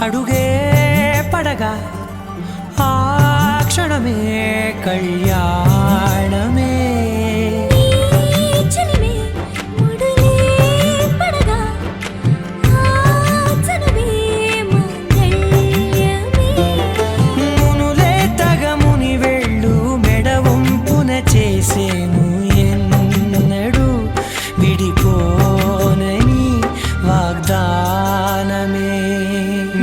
అడుగే పడగా ఆ క్షణమే కళ్యాణమే మునులే తగముని వెళ్ళు మెడవంపున చేసేను ఎన్నడు విడిపోనని వాగ్దానమే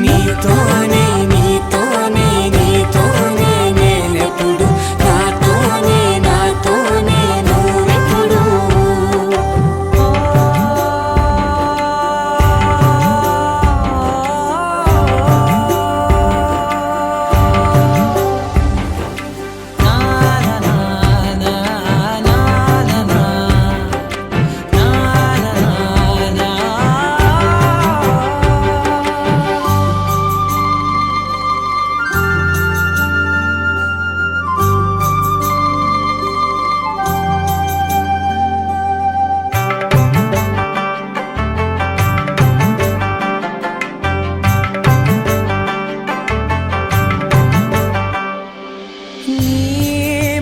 నీతోనే నీతోనే నీతోనే నేనెప్పుడు నాతోనే నాతోనే నువ్వెప్పుడు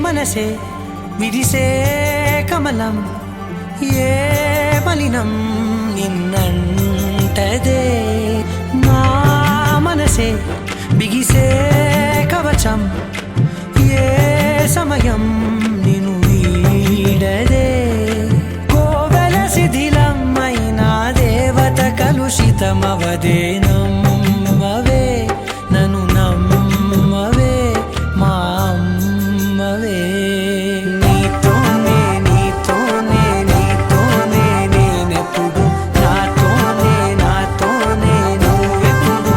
మనసే విరిసే కమలం ఏ మలినం నిన్నంటదే నా మనసే బిగిసే కవచం ఏ సమయం నిన్ను వీడదే కోవెల శిథిలమైన దేవత కలుషితమవదే నమ్మవే నన్ను నమ్మవే మా అమ్మవే నీతోనే నీతోనే నీతోనే నేనెప్పుడు నాతోనే నాతోనే నువ్వెప్పుడు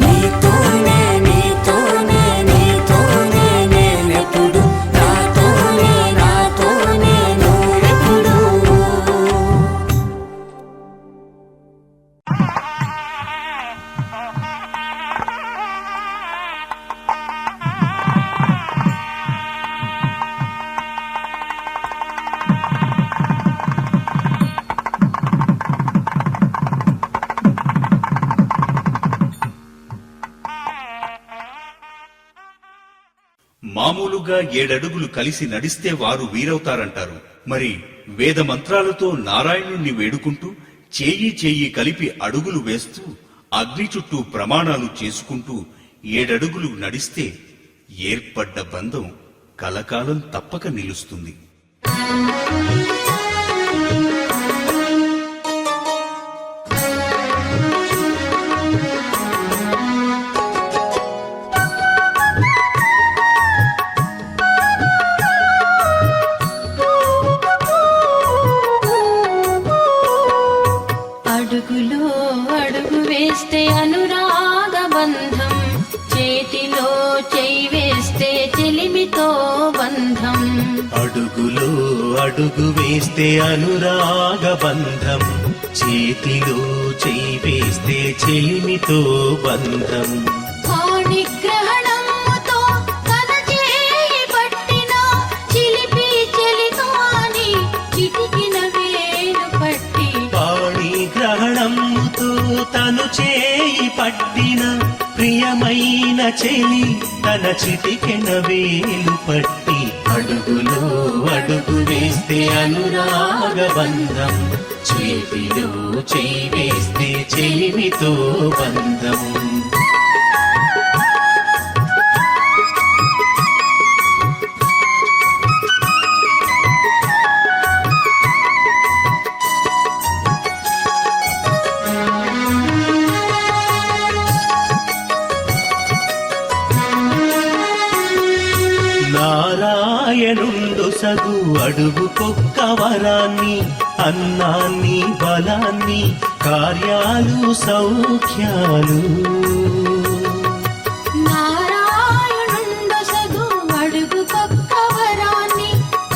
నీతోనే నీతోనే నీతోనే నేనెప్పుడు నాతోనే నాతోనే నువ్వెప్పుడు మామూలుగా 7 అడుగులు కలిసి నడిస్తే వారు వీరవుతారంటారు. మరి వేద మంత్రాలతో నారాయణుణ్ణి వేడుకుంటూ చేయి చేయి కలిపి అడుగులు వేస్తూ అగ్ని చుట్టూ ప్రమాణాలు చేసుకుంటూ 7 అడుగులు నడిస్తే ఏర్పడ్డ బంధం కలకాలం తప్పక నిలుస్తుంది. అడుగులో అడుగు వేస్తే అనురాగ బంధం, చేతిలో చేయి వేస్తే చెలిమితో బంధం. అడుగులో అడుగు వేస్తే అనురాగ బంధం, చేతిలో చేయి వేస్తే చెలిమితో బంధం. పాణిగ్రహణముతో తన చేయి పట్టిన చిలిపి చెలితోని చిటికిన వేలు పట్టి, పాణిగ్రహణముతో తను చేయి పట్టిన ప్రియమైన చెలి తన చిటికెన వేలు పట్టి. అడుగులో అడుగు వేస్తే అనురాగ బంధం, చేతిలో చేయి వేస్తే చెలిమితో బంధం. నారాయణుండు సగు అడుగుకొక్క వరాన్ని, అన్నాన్ని బలాన్ని కార్యాలు సౌఖ్యాలు. నారాయణుండు సగు అడుగుకొక్క వరాన్ని,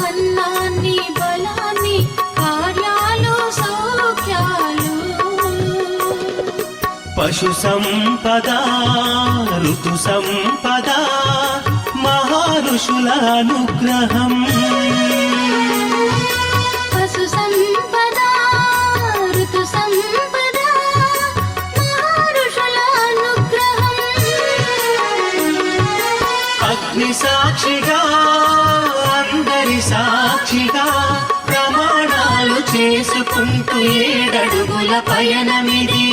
అన్నాన్ని బలాన్ని కార్యాలు సౌఖ్యాలు. పశు సంపద ఋతు సంపద మహారుషుల అనుగ్రహం. పశు సంపద ఋతు సంపద మహారుషుల సాక్షిగా ప్రమాణాలు చేసుకుంటూ 7 అడుగుల పయనమిది.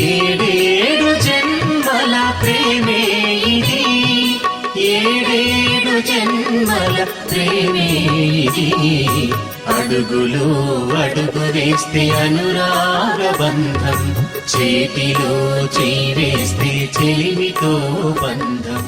7 జన్మల ప్రేమే ఇది, 7 జన్మల ప్రేమే ఇది. అడుగులు అడుగు వేస్తే అనురాగ బంధం, చేతిలో చేయి వేస్తే చెలిమితో బంధం.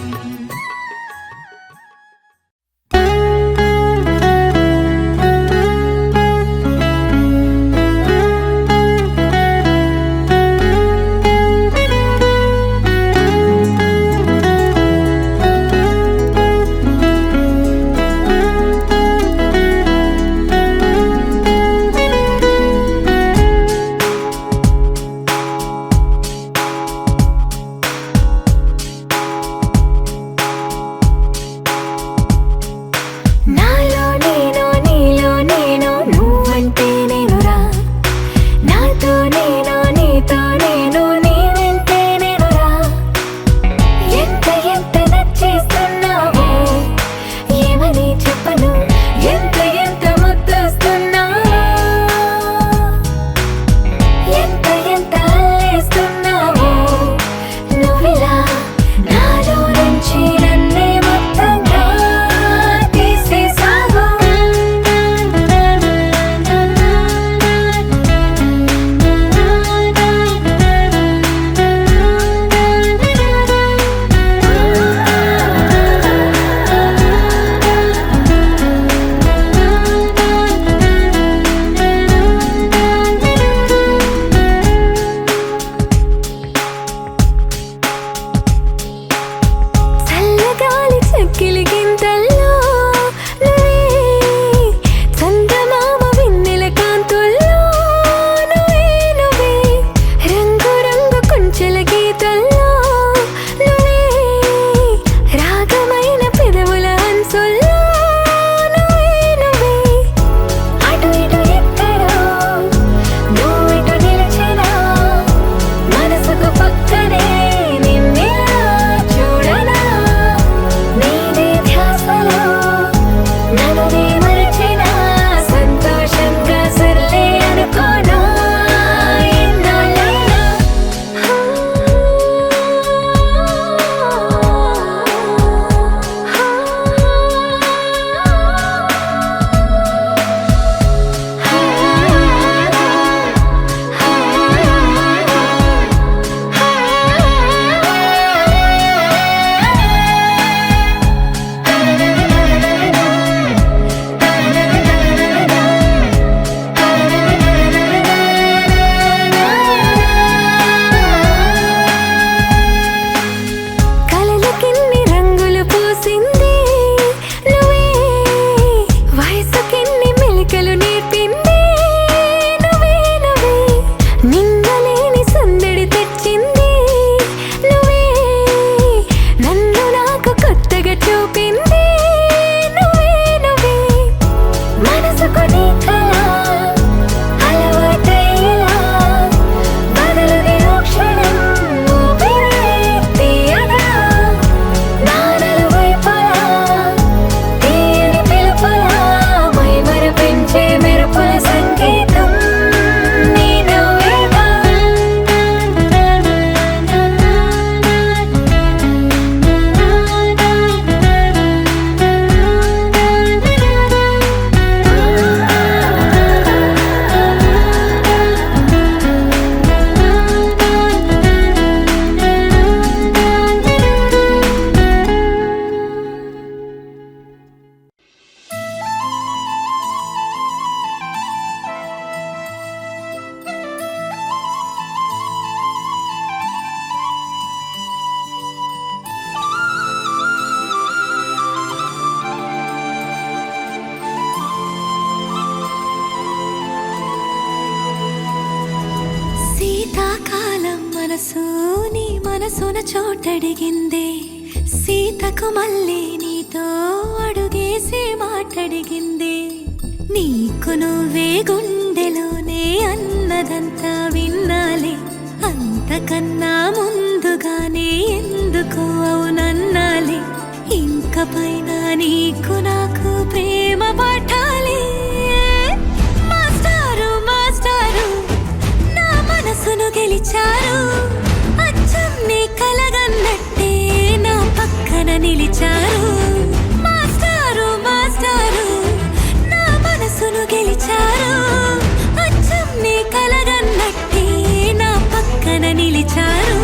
మనసున చోటడిగిందే సీతకు మళ్ళీ నీతో అడుగేసి మాటడిగిందే నీకు నువ్వే గుండెలోనే అన్నదంతా విన్నాలే అంతకన్నా ముందుగానే ఎందుకు అవునన్నాలే ఇంక పైన నీకు నాకు ప్రేమ పాఠాలే. మాస్టారు మాస్టారు నా మనసును గెలిచారు, అచ్చం నీ కలగన్నట్టే నా పక్కన నిలిచారు. మాస్టారు మాస్టారు నా మనసును గెలిచారు, అచ్చం నీ కలగన్నట్టే నా పక్కన నిలిచారు.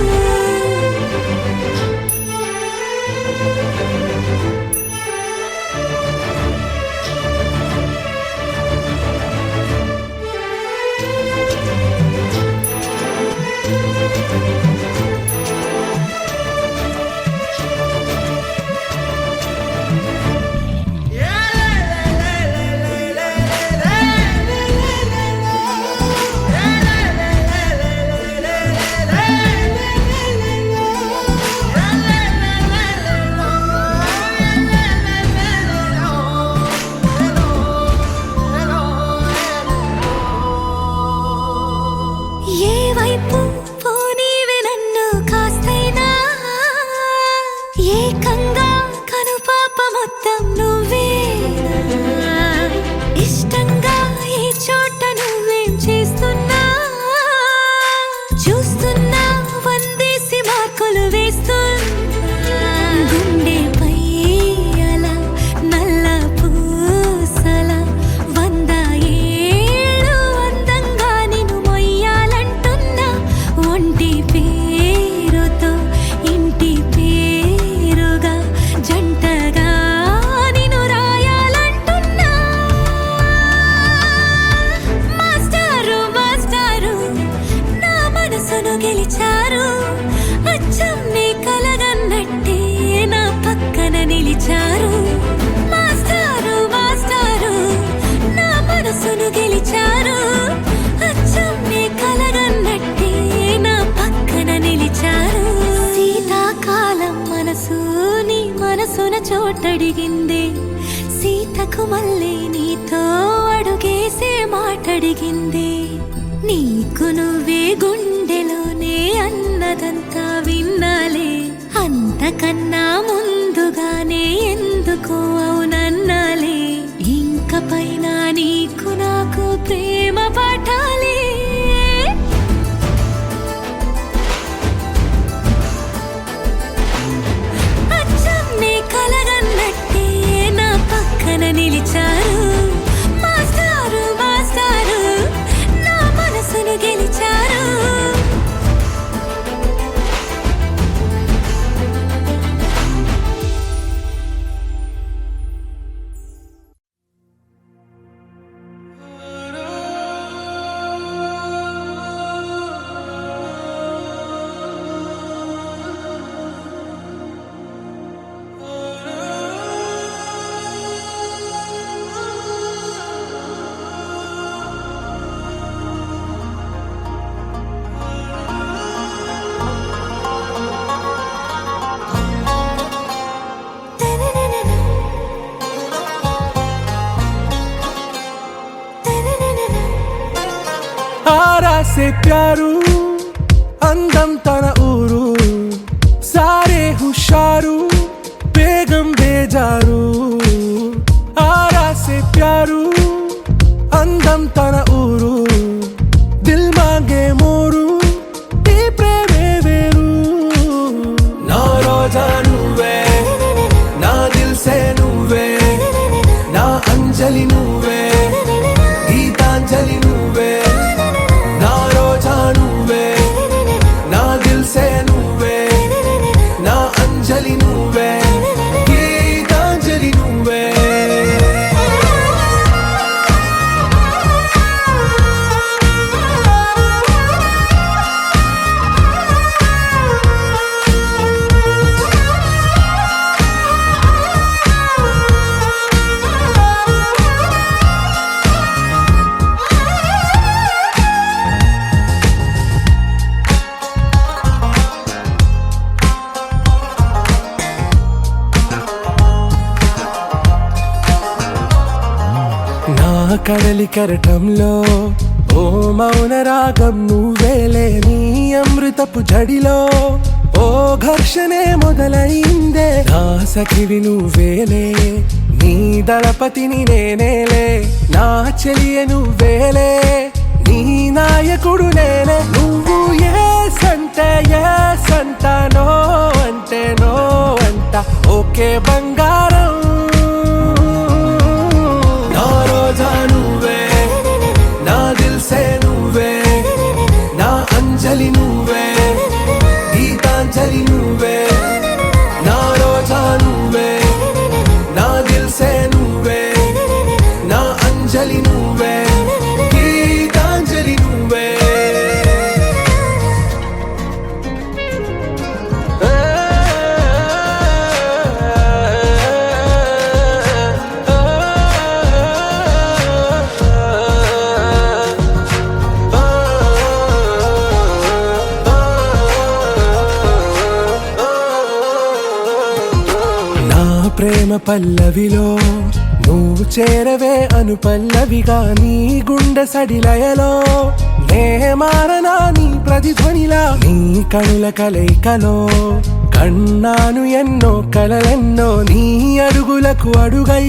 ఏ వైపు పోనీవే నన్ను కాస్తైనా, ఏకంగా కనుపాప మొత్తం నువ్వేనా. ఇష్టంగా ఈ చోట నువ్వేం చేస్తున్నా, చూస్తున్నా వందేసి మార్కులు వేస్తున్నా. గుండెపై అలా నల్ల పూసల 100 ఏళ్ళు అందంగా నిన్ను మొయ్యాలంటున్నా. ఒంటి పేరుతో ఇంటి పేరుగా జంటగా నిన్ను రాయాలంటున్నా. మాస్టారు మాస్టారు నా మనసును గెలిచారు, అచ్చం నీ కలగన్నట్టే నా పక్కన నిలిచారు. మాస్టారు మాస్టారు నా మనసును గెలిచారు, అచ్చం నీ కలగన్నట్టే నా పక్కన నిలిచారు. శీతాకాలం మనసు నీ మనసున చోటడిగింది, సీతకు మళ్ళీ నీతో అడుగేసే మాటడిగింది. నీకు నువ్వే గుండెలోనే అన్నదంతా విన్నాలే, అంతకన్నా ముందుగానే ఎందుకో అవునన్నాలే. ఇంక పైన నీకు నాకు ప్రేమ పాఠాలే. అచ్చం నీ కలగన్నట్టే నా పక్కన నిలిచారు. మాస్టారు మాస్టారు నా మనసును గెలిచారు. आरा से प्यारू అందం తన ఊరు, సారే హుషారు బేగం బేజారు. ఆరా సే ప్యారు అందం తన ఊరు, దిల్ మాంగే మోరు ఈ ప్రేమే వేరు. నా రోజా నువ్వే, నా దిల్ సే నువ్వే, నా అంజలి నువ్వే, గీతాంజలి నువ్వే. నా రోజా నువ్వే, నా దిల్ సే నువ్వే, నా అంజలి నువ్వే, గీతాంజలి నువ్వే. కడలి కెరటంలో ఓ మౌన రాగం నువ్వేలే, నీ అమృతపు జడిలో ఓ ఘర్షణే మొదలైందే నా సఖివి నువ్వేలే నీ దళపతిని నేనేలే నా చెలియ నువ్వేలే నీ నాయకుడు నేనే నువ్వు ఏ సంట నో అంటే నో అంట ఓకే బంగారం నా రోజా నువ్వే నా దిల్సే నువ్వే నా అంజలి నువ్వే గీతాంజలి నువ్వే నా రోజా నువ్వే నా దిల్సే నువ్వే నా అంజలి నువ్వే గీతాంజలి నువ్వే నా ప్రేమ పల్లవిలో నువ్వు చేరవే అను పల్లవిగా నీ గుండె సడిలయలో నే మారనా నీ ప్రతిధ్వనిలా నీ కనుల కలయికలో కన్నాను ఎన్నో కలలెన్నో నీ అడుగులకు అడుగై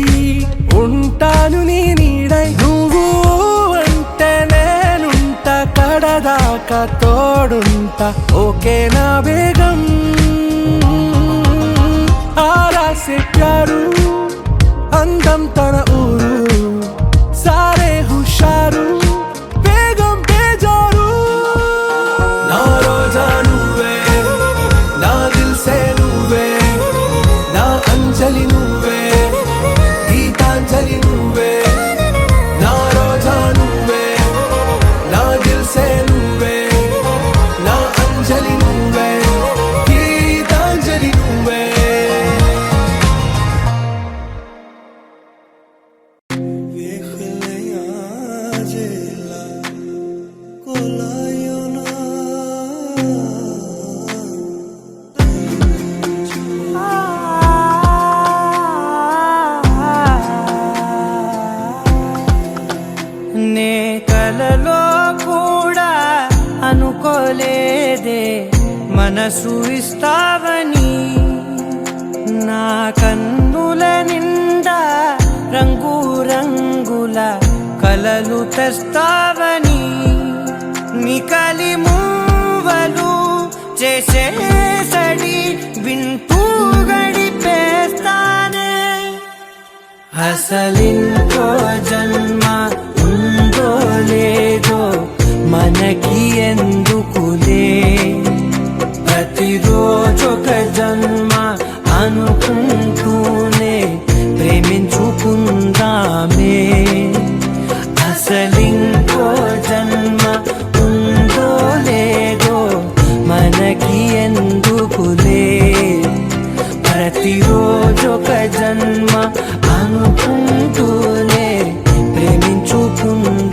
ఉంటాను నీ నీడై నువ్వు అంటే నేనుంట కడదాకా తోడుంటా ఓకే నా బేగం आरा से प्यारू అందం తన ఊరు సారే హుషారు బేగం బేజారు నా రోజా నువ్వే నా దిల్సే నువ్వే నా అంజలి నువ్వే గీతాంజలి నువ్వే నా రోజా నువ్వే నా దిల్సే నువ్వే నా అంజలి నువ్వే గీతాంజలి నువ్వే నే కలలో కూడా అనుకోలేదే మనసు ఇస్తావని నా కన్నుల నిండా రంగు రంగుల కలలు తెస్తావని నికలి మూవలు చేసేసడి వింటూ గడిపేస్తానే అసలింకో జన్మ ఉందో లేదో మనకి ఎందుకులే ప్రతిరోజొక జన్మ అనుకుంటూనే ప్రేమించుకుందామే అసలింకో జన్మ ఉందో లేదో మనకి ఎందుకులే ప్రతిరోజొక జన్మ అనుకుంటూనే ప్రేమించుకుందామే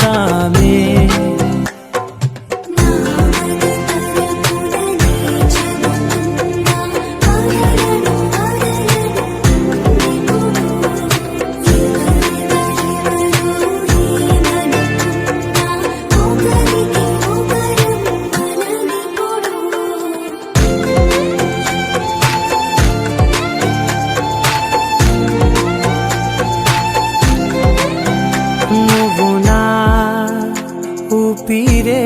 నువ్వు నా ఊపిరే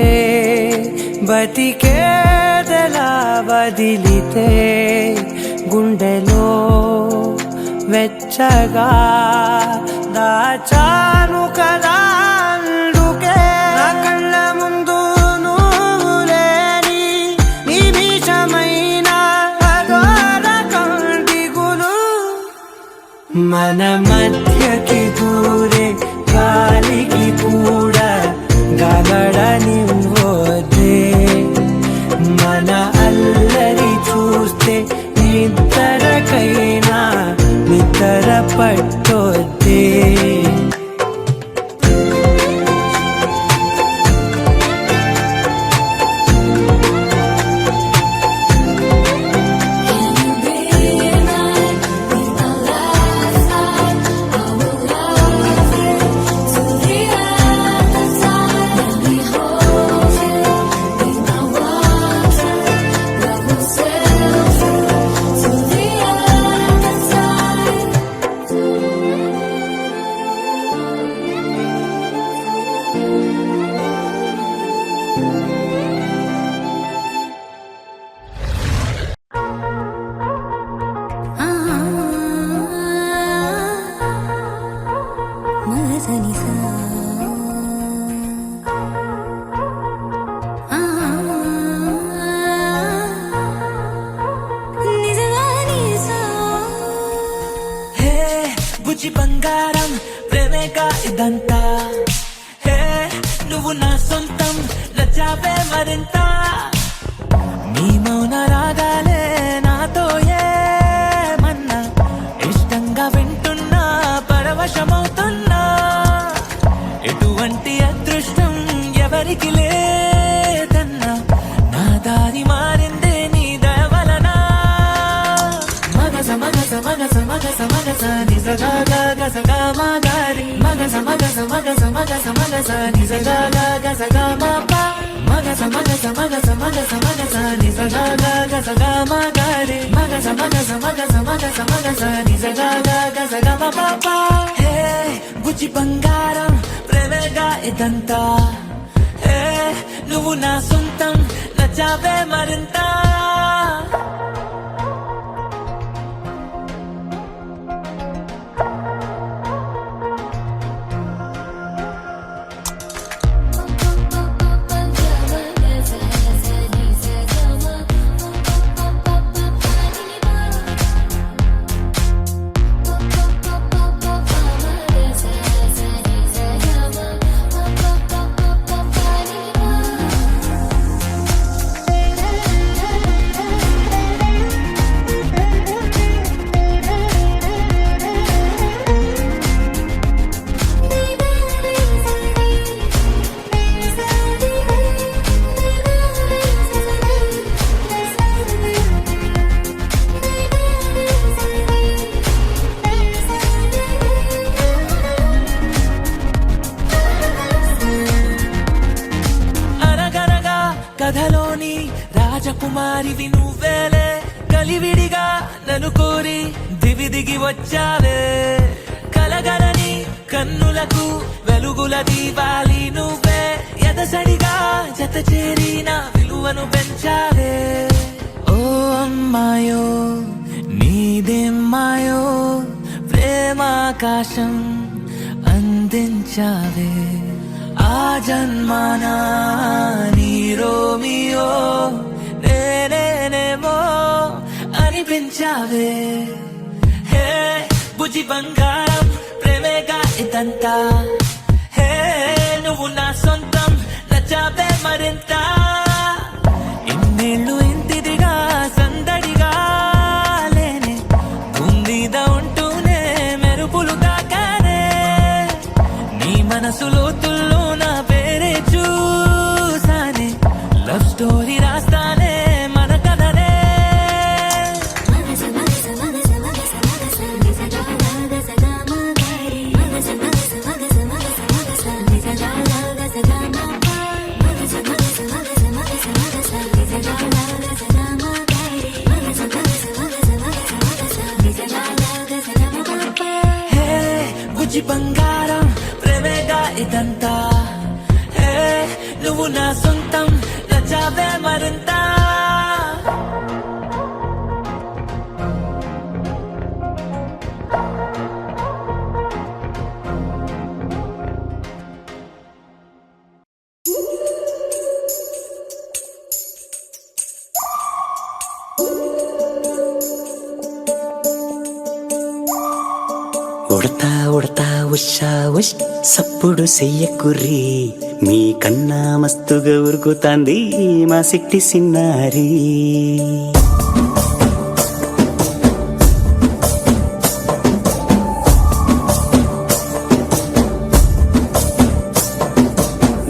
బతికేదలా వదిలితే గుండెలో వెచ్చగా దాచాను కదా అందుకే నా కళ్ళ ముందు నువ్వు లేని నిమిషమైన అఘోర కంటిగులు మన మధ్యకి దూరే గాలికి కూడా గగడనివ్వదే మన అల్లరి చూస్తే నిద్రకైనా నిద్ర పట్టొద్దే Say మగసనిసా హే బుజ్జి బంగారం ప్రేమేగా ఇదంతా హే నువ్వు నా సొంతం నచ్చావే మరింత నీ మౌన రాగాలే నాతో ఏమన్నా ఇష్టంగా వింటున్నా పరవశమవుతున్నా ఎటువంటి అదృష్టం ఎవరికి లేదన్నా నా దారి మారిందే నీ దయ వలన మగస మగస మగస మగస మగస నిజగా గసగా మాగారి మగస మగస మగస మగస మగస నిజగా గసగా మా పా మగస మగస మగస మగస మగస నిజగా గసగా మాగారి మగస మగస మగస మగస మగస నిజగా గసగా మా పాపా హే బుజ్జి బంగారం ప్రేమగా ఇదంతా హే నువ్వు నా సొంతం నచ్చావే మరింత కథలోని రాజకుమారివి నువ్వేలే కలివిడిగా నన్ను కోరి దివి దిగి వచ్చావే కలగలని కన్నులకు వెలుగుల దీవాలి నువ్వే ఎదసడిగా జత చేరి నా విలువను పెంచావే ఓ అమ్మాయో నీదేమ్మాయో ప్రేమాకాశం అందించావే ఆ జన్మానా నీ రోమియో నేనేనేమో అనిపించావే హే బుజ్జి బంగారం ప్రేమేగా ఇదంతా హే నువ్వు నా సొంతం నచ్చావే మరింత ఇన్నేళ్ళు ఇంతిదిగా సందడిగా లేనే గుండీద ఉంటూనే మెరుపులు తాకానే నీ మనసులో తుల్లో నా పేరే చూసానే లవ్ స్టోరీ రాస్తానే మన కథనే హే బుజ్జి బంగారం ప్రేమేగా ఇదంతా హే నువ్వు నా సొంతం నచ్చావే మరింత ఉడతా ఉడతా ఉషా ఉష్ సప్పుడు చెయ్యకుర్రి మీ కన్నా మస్తుగా ఉరుకుతాంది మా సిట్టి సిన్నారి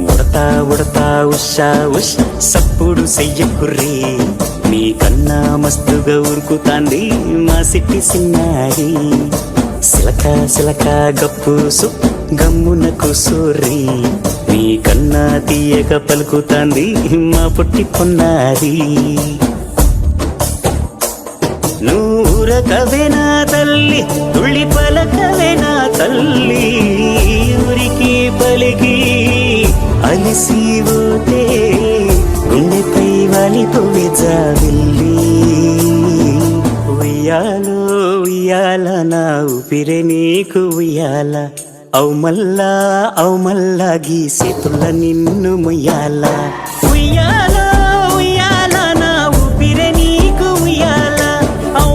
ఉడతా ఉడతా ఉషా ఉష్ సప్పుడు చెయ్యకుర్రి మీ కన్నా మస్తుగా ఉరుకుతాంది మా సిట్టి సిన్నారి సిలక సిలక గప్పుసు గమ్మున కూసోర్రి నీ కన్నా తీయక పలుకుతాంది మా పుట్టి పొన్నారి నూరకవే నా తల్లి తుళ్ళి పలకవే నా తల్లి ఊరికి పలికి అలిసిపోతే గుండెపై వాలిపోవే జావిల్లి ఉయ్యాలో ఉయ్యాల నా ఊపిరే నీకు ఉయ్యాల అవు మల్లా గీసేతుల్ల నిన్ను ముయ్యాల ఉయ్యాల ఉయ్యాల నా ఊపిరే నీకు ఉయ్యాల అవు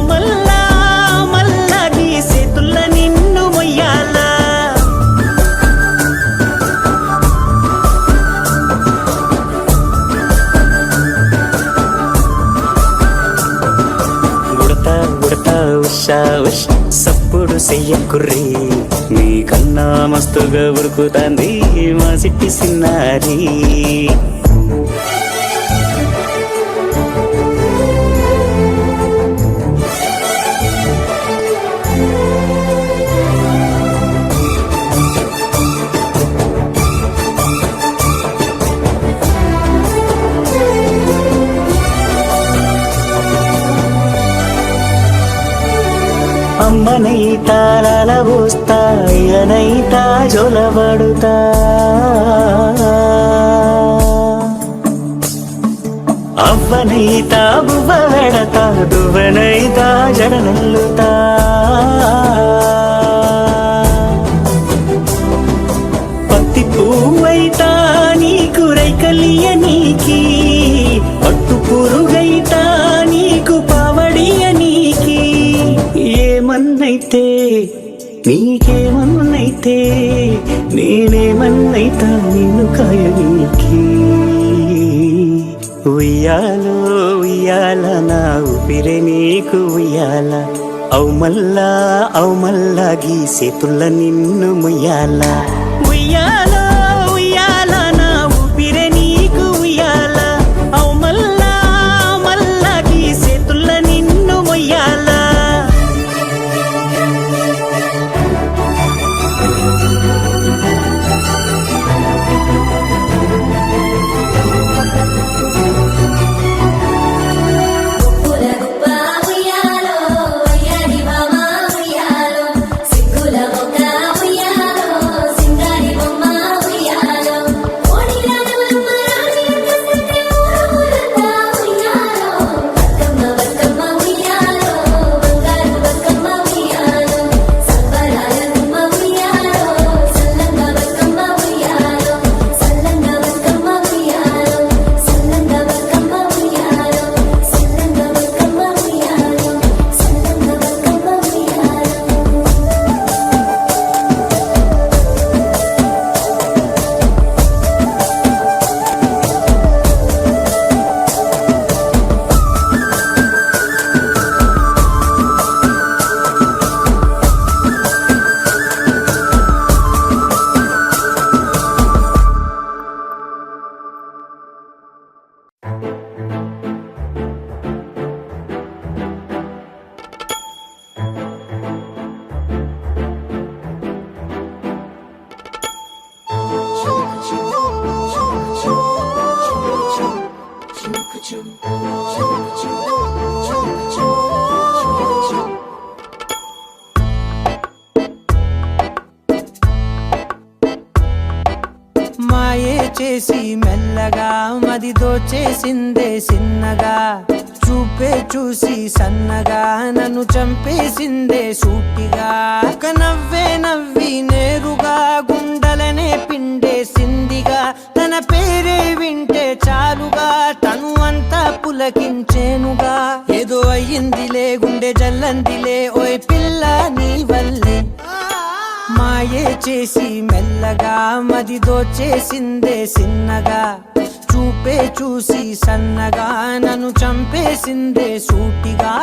మల్లా గీసేతుల్ల నిన్ను ముయ్యాల ఉడతా ఉషా ఉష్ సప్పుడు చెయ్యకుర్రీ మీ కన్నా మస్తుగా ఉరుకుతాంది మా సిట్టి సిన్నారి అమ్మనైతా లలబోస్తా అయ్యనైతా జొలబడుతా అవ్వనైతా బువ్వ వెడతా దువ్వనైతా జడనల్లుతా పత్తి పువ్వైతా నీకు రైకలియ నీకి పట్టు పురుగైతా నీకు పావడియ నీకి ఏమన్నైతే నీకేమన్నైతే నేనేమన్నైతా నిన్ను కాయనీకి ఉయ్యాలో ఉయ్యాల నా ఊపిరే నీకు ఉయ్యాల అవు మల్లా గీసేతుల్ల నిన్ను ముయ్యాల ఉయ్యాలో ఉయ్యాల నా ఊపిరే నీకు ఉయ్యాల అవు మల్లా గీసేతుల్ల నిన్ను ముయ్యాల మాయే చేసి మెల్లగా మది దోచేసిందే సిన్నగా చూపే చూసి సన్నగా నన్ను చంపేసిందే సూటిగా ఒక నవ్వే నవ్వి నేరుగా గుండెలనే పిండేసిందిగా తన పేరే వింటే చాలుగా తను అంతా పులకించేనుగా ఏదో అయ్యిందిలే గుండె జల్లందిలే ఓయ్ పిల్ల నీ వల్లే మాయే చేసి మెల్లగా మది దోచేసిందే సిన్నగా చూపే చూసి సన్నగా నన్ను చంపేసిందే సూటిగా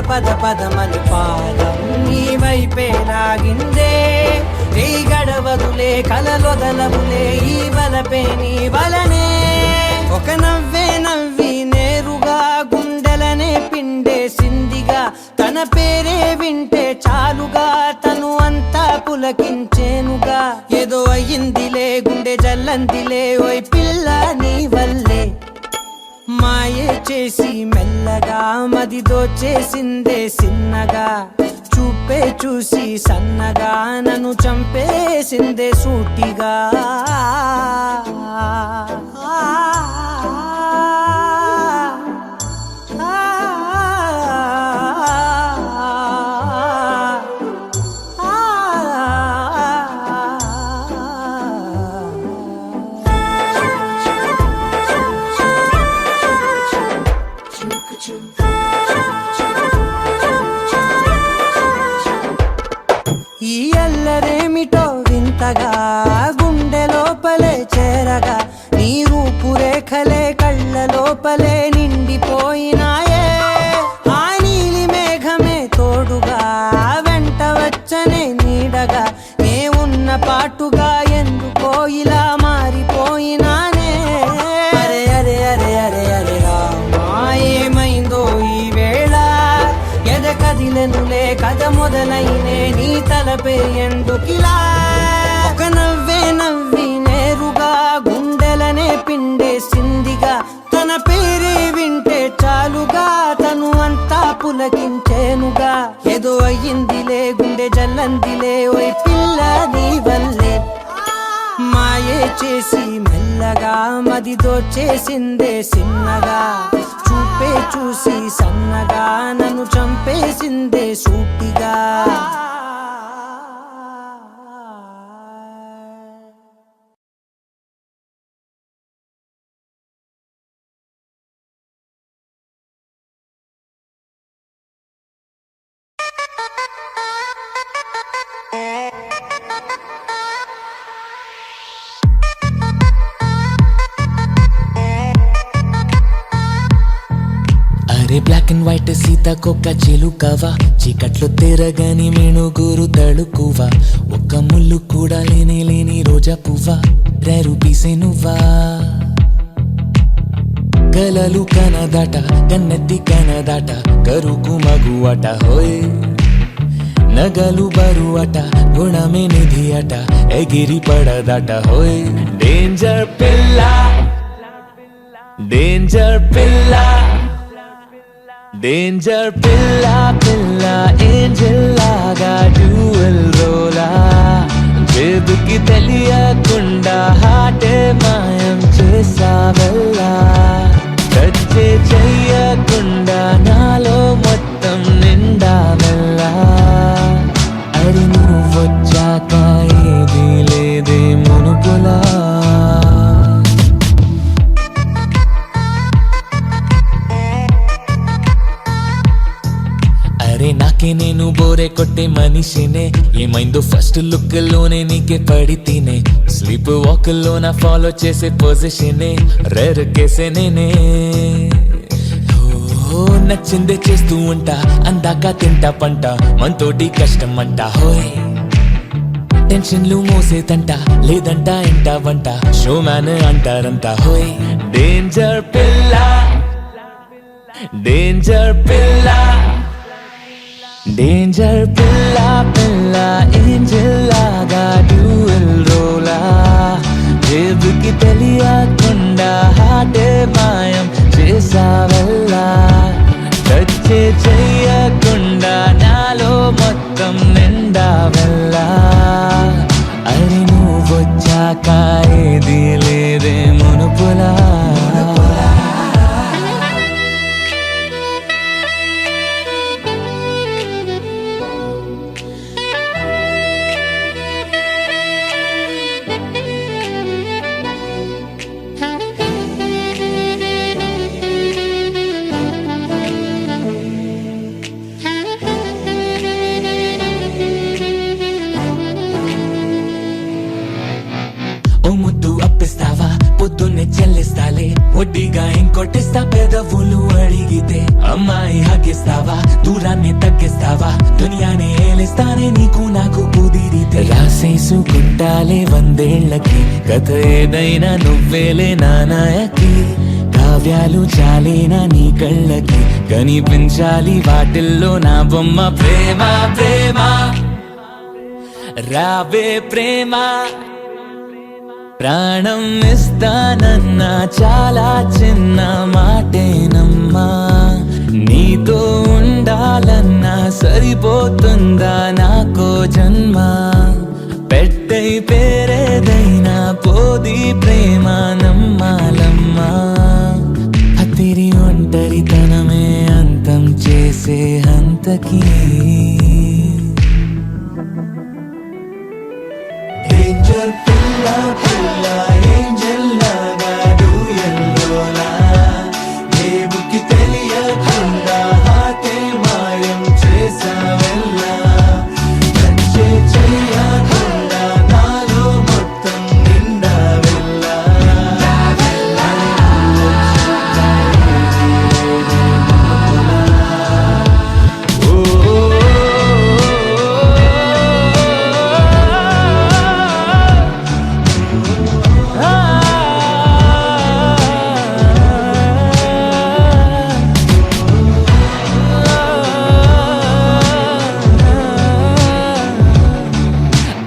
పద పదమని పాదం నీ వైపే లాగిందే నీ గడవదులే కలలొదలవులే ఈ వలపే నీ వలనే ఒక నవ్వే నవ్వి నేరుగా గుండెలనే పిండేసిందిగా తన పేరే వింటే చాలుగా తను అంతా పులకించేనుగా ఏదో అయ్యిందిలే గుండె జల్లందిలే ఓయ్ పిల్ల నీ వల్లే మాయే చేసి మెల్లగా మది దోచేసిందే సిన్నగా చూపే చూసి సన్నగా నన్ను చంపేసిందే సూటిగా ఈ అల్లరేమిటో వింతగా గుండె లోపలే చేరగా నీ రూపురేఖలే కళ్ళ లోపలే నిండిపోయినాయే ఆ నీలి మేఘమే తోడుగా వెంట వచ్చనే నీడగా ఏ ఉన్న పాటుగా ఎందుకో ఇలా మారిపోయినానే అరే అరే అరే అరే అరే రామా ఏమైందో ఈ వేళ ఎద కదిలెనులే కథ మొదలైనే నీ తలపే ఎందుకిలా ఒక నవ్వే నవ్వి నేరుగా గుండెలనే పిండేసిందిగా తన పేరే వింటే చాలుగా తను అంతా పులకించేనుగా ఏదో అయ్యిందిలే గుండె జల్లందిలే ఓయ్ పిల్ల నీ వల్లే మాయే చేసి మెల్లగా మది దోచేసిందే సిన్నగా చూపే చూసి సన్నగా నన్ను చంపేసిందే సూటిగా అరే బ్లాక్ అండ్ వైట్ సీతాకొక్క చిలుకవా చీకట్లో తెరగని మెణుగురు తడుకువా ఒక్క ముళ్ళు కూడా లేని లేని రోజా పువ్వా రేరు పీసే నువ్వా కలలు కనదాట కన్నెత్తి కనదాట కరుకు మగువట హోయ్ నగలు బరువట గుణమే నిధి అట ఎగిరి పడదట హోయ్ డేంజర్ పిల్ల డేంజర్ పిల్ల డేంజర్ పిల్ల పిల్ల ఏంజెల్ లాగా డ్యూయల్ రోలా చేదుకి తెలియకుండా హాటే మాయం చేసావల్లా టచ్చే చెయ్యకుండా నాలో మొత్తం నిండావల్లా అరి నువ్వు వచ్చాక ఏది లేదే మునుపులా నాకే నేను బోరే కొట్టే మనిషినే ఏమైందో ఫస్ట్ లుక్ లోనే నీకే పడితేనే స్లీప్ వాక్ లోన ఫాలో చేసే పొజిషనే రేర్ కేసే నేనే నచ్చిందే చేస్తూ ఉంటా అందాక తింటా పంట మనతోటి కష్టం అంట హోయ్ టెన్షన్లు మోసేదంట లేదంట ఇంట వంట షో మ్యాన్ అంటారంట హోయ్ డేంజర్ పిల్ల డేంజర్ పిల్ల డేంజర్ పిల్ల పిల్ల ఏంజెల్ లాగా డ్యూయల్ రోలా చేదుకి తెలియకుండా హాటే మాయం చేసావల్లా టచ్చే చెయ్యకుండా నాలో మొత్తం నిండావల్లా అరి నువ్వు వచ్చాక ఏది లేదే మునుపులా ఎక్కిస్తావా దూరాన్ని తగ్గిస్తావా దునియానే ఏలేస్తానే నీకు నాకు కుదిరితే రాసేసుకుంటాలే వందేళ్లకి కథ ఏదైనా నువ్వేలే నానాయకి కావ్యాలు చాలేనా నీ కళ్ళకి కనిపించాలి వాటిల్లో నా బొమ్మ ప్రేమ ప్రేమ రావే ప్రేమ ప్రాణం ఇస్తానన్నా చాలా చిన్న మాటేనమ్మా నీతో ఉండాలన్నా సరిపోతుందా నాకో జన్మ పెట్టై పేరేదైనా పోది ప్రేమ నమ్మాలమ్మా అతిరి ఒంటరితనమే అంతం చేసే హంతకి డేంజర్ పిల్ల పిల్ల ఏంజెల్ లాగా డూయల్లోలా దేవుకి తెలియకుండా హాతే మాయం చేసావెల్లా నచ్చే చెయ్యకుండా నాలో మొత్తం నిండా వెళ్ళా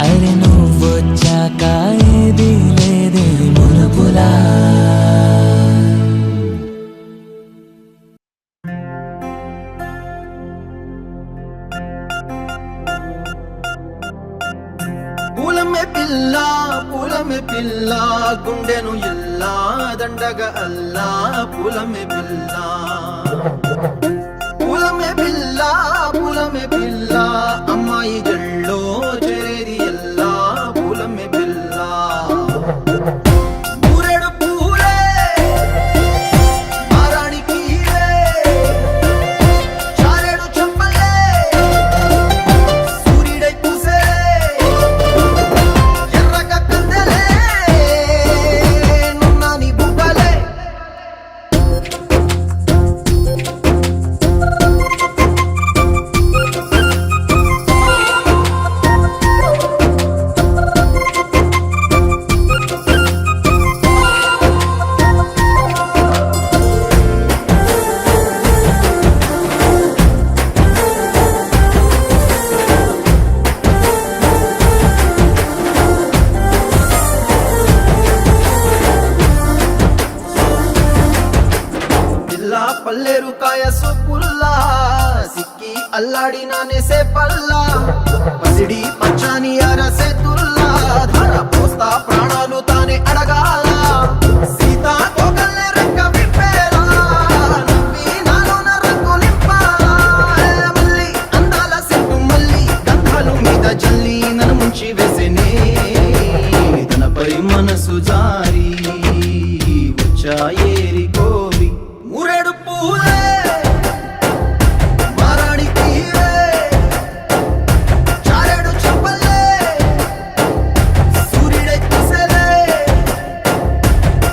అరే నువ్వొచ్చాక ఏది లేదే మునుపులా పూలమే పిల్ల గుండెను ఇల్లా దండగ అల్లా పూలమే పిల్ల పూలమే పిల్ల అమ్మాయి జల్లో చేరేది ఎల్లా పూలమే పిల్ల ఊరెడు పూలే మారాణికి చారెడు చెప్పలే సూర్యుడై పూసే ఎర్రగా కందలే నున్నాని బుగ్గలే పల్లేరు కాయ సొప్పుల్లా సిక్కి అల్లాడినానే సే పల్లా పసిడి పచ్చాని అరసే తుల్లా ధర పోస్తా ప్రాణాలు తానే అడగాల సీతా కోగల్లే రెక్క విప్పేలా నవ్వి నాలోన రంగు నింపాలా మళ్ళీ అందాల సెట్టు మళ్ళీ గంధాలు మీద జల్లి నన్ను ముంచి వేసేనే తనపై మనసు జారి వచ్చాయేరి కోరి మురెడు పూలే మారాణికి చారెడు చెప్పలే సూర్యుడై పూసలే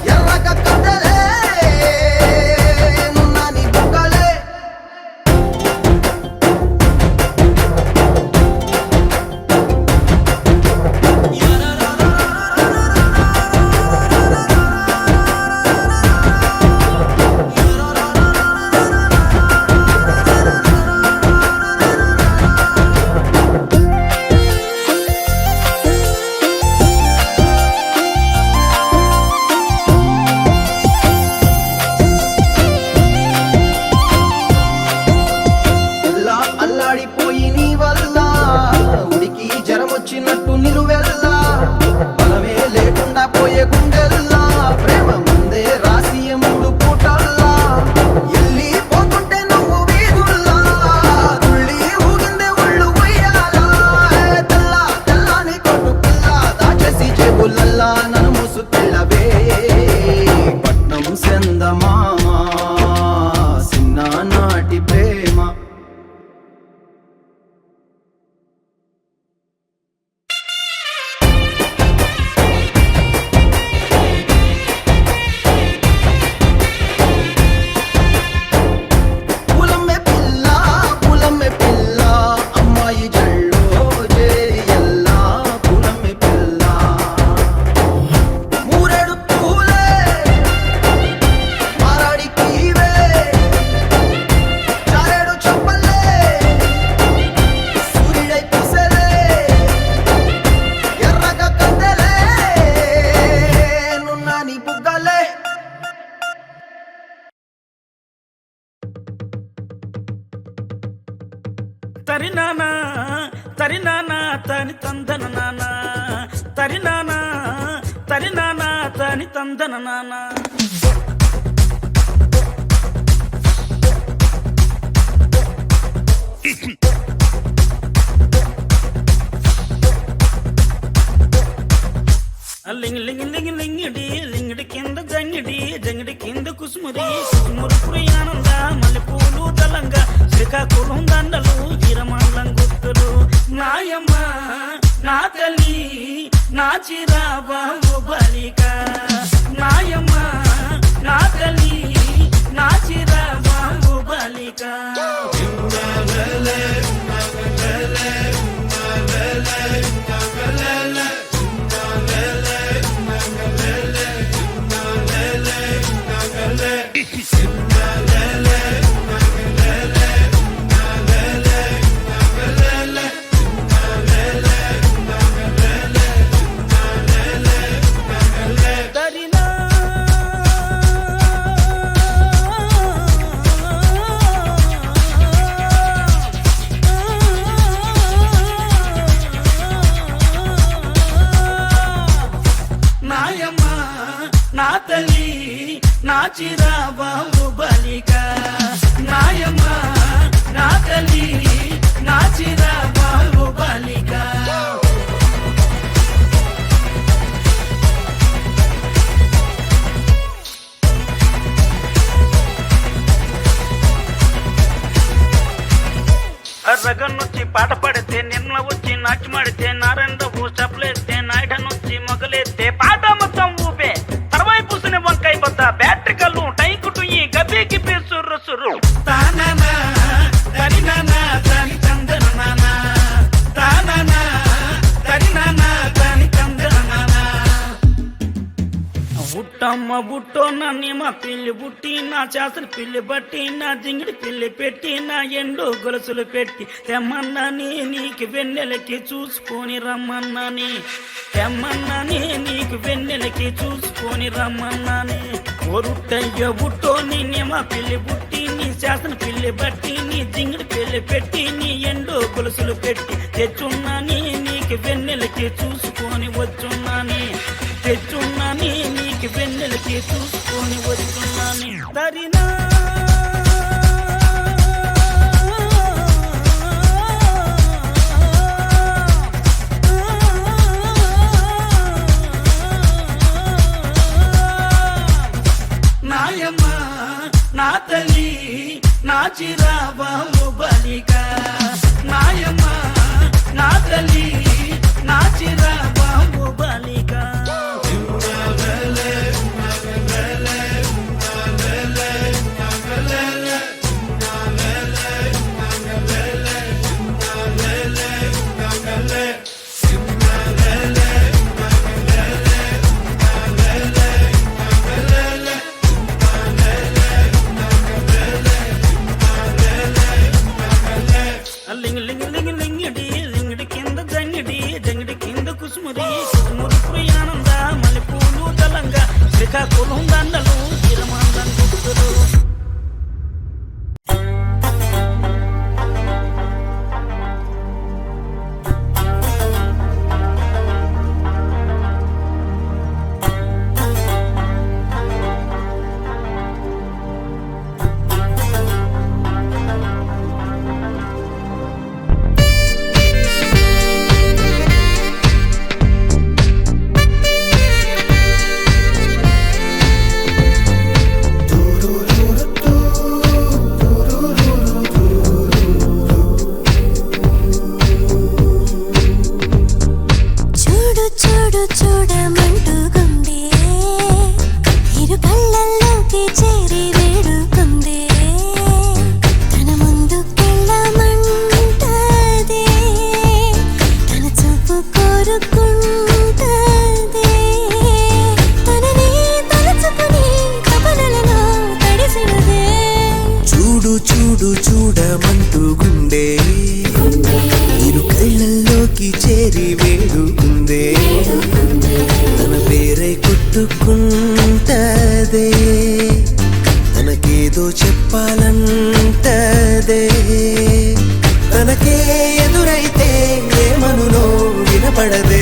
ఎర్రగా కద్దలే తరినానా తరినానా తని తందన నానా తరినానా తరినానా తని తందన నానా లింగ్ లింగ్ లింగ్ లింగిడి లింగిడి కింద జంగిడి జంగిడి కింద కుసుముది కుసుమురు పురియానంద మల్లెపూలు దళంగా శ్రీకాకుళం దండలు ఇరమండం గుర్తులు నాయమ్మ నా తల్లి నా చిరాబాబు బలిక నాయమ్మ నా తల్లి నా చిరాబాబు బలిక నాయమ్మ నా తల్లి నా చిరాబాబు బలిక నాయమ్మ నా తల్లి నా చిరాబాబు బలిక రగన్నొచ్చి పాట పడితే నిన్న వచ్చి నాట్యమాడితే నారాయణరావు చప్పలేస్తే నాయుడనొచ్చి మొగలేస్తే పాట మొత్తం ఊపే తర్వాయి పూసిన వంకాయ బద్ద బ్యాటరీ కళ్ళు టైకుటు ఈ గబీకి పేసుర్రు సుర్రు తాననా తరినానా తని తందన నానా తాననా తరినానా తని తందన నానా బుట్టమ్మ బుట్టో నన్ను మా పిల్లి బుట్టి నా చేసలు పిల్లి బట్టి నా జింగిడి పిల్లి పెట్టి నా ఎండు గొలుసులు పెట్టి తెమ్మన్నాని నీకు వెన్నెలకి చూసుకొని రమ్మన్నాని తెమ్మన్నాని నీకు వెన్నెలకి చూసుకొని రమ్మన్నాని ఒరుట్టయ్య బుట్టో నిన్నే మా పిల్లి బుట్టి నీ చేసలు పిల్లి బట్టి నీ జింగిడి పిల్లి పెట్టి నీ ఎండు గొలుసులు పెట్టి తెచ్చున్నాని నీకు వెన్నెలకి చూసుకొని వచ్చున్నాని తెచ్చున్నాని నీకు వెన్నెలకి చూసుకొని వచ్చున్నాని తరినా నాయమ్మ నా తల్లి నా చిరాబాబు బలిక నాయమ్మ నా తల్లి నా చిరాబాబు బలిక లింగ్ లింగ్ లింగ్ లింగిడి లింగిడి కింద జంగిడి జంగిడి కింద కుసుముది కుసుమురు పురియానంద మల్లెపూలు దళంగా శ్రీకాకుళం దండలు ఇరమండం గుర్తులు చూడు చూడు చూడమంటూ గుండె ఇరు కళ్ళల్లోకి చేరి వేడుకుందే తన ముందుకెళ్ళమంటదే తన చూపు కోరుకుంటదే తనని తలచుకుని కపనలను తడిసినదే చూడు చూడు చూడమంటూ గుండె ఇరు కళ్ళల్లోకి చేరి వేడుకుందే తన పేరై కొట్టుకుంటదే తనకేదో చెప్పాలంటదే తనకే ఎదురైతే ఏమనునో వినపడదే.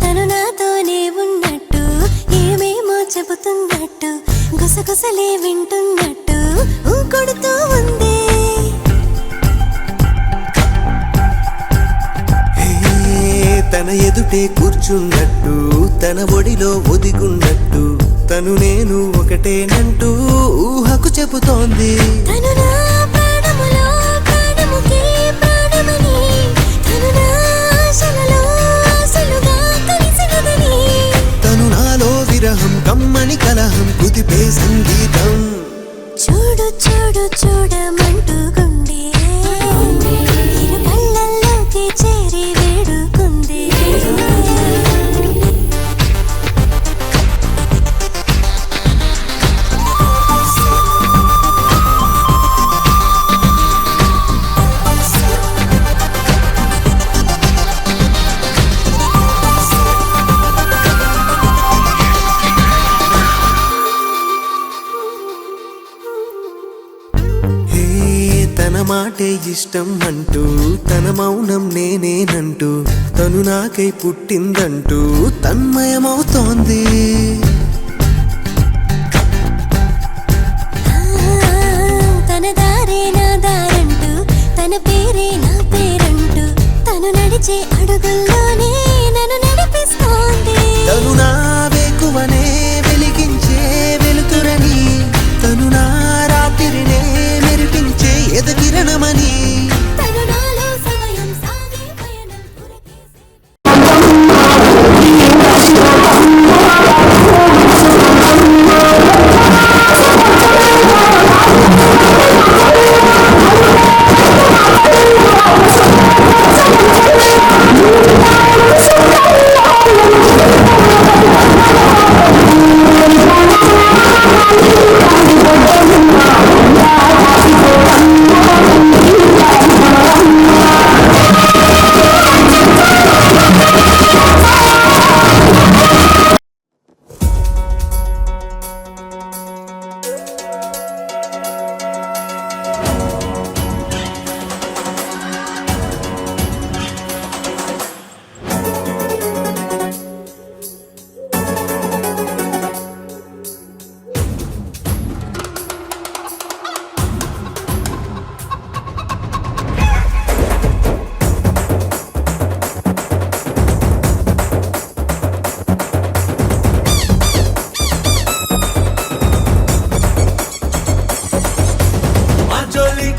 తను నాతోనే ఉన్నట్టు ఏమేమో చెబుతున్నట్టు గుసగుసలే వింటున్నట్టు కొడుతూ ఉంది. తన ఎదుటే కూర్చున్నట్టు తన ఒడిలో ఒదిగున్నట్టు తను నేను ఒకటేనంటూ ఊహకు చెబుతోంది. తను నా ప్రాణములో ప్రాణముకే ప్రాణమని తను నా ఆశలలో ఆశలుగా కలిసినదని తను నాలో విరహం కమ్మని కలహం కుదిపే సంగీతం. చూడు చూడు చూడమంటూ గుండె ఇరు కళ్ళల్లోకి చేరి వేడుకుంది. హే తన మాటే ఇష్టం అంటూ తన మౌనం నేనేనంటూ తను నాకై పుట్టిందంటూ తన్మయమవుతోంది. తన దారే నా దారంటూ తన పేరే నా పేరంటూ తను నడిచే అడుగుల్లోనే నన్ను నడిపిస్తోంది. తను నా వేకువనే వెలిగించే వెలుతురని తను నా రాత్రినే మెరిపించే ఎదకిరణమని తను నాలో సమయం సాగే పయనం పురకేసే.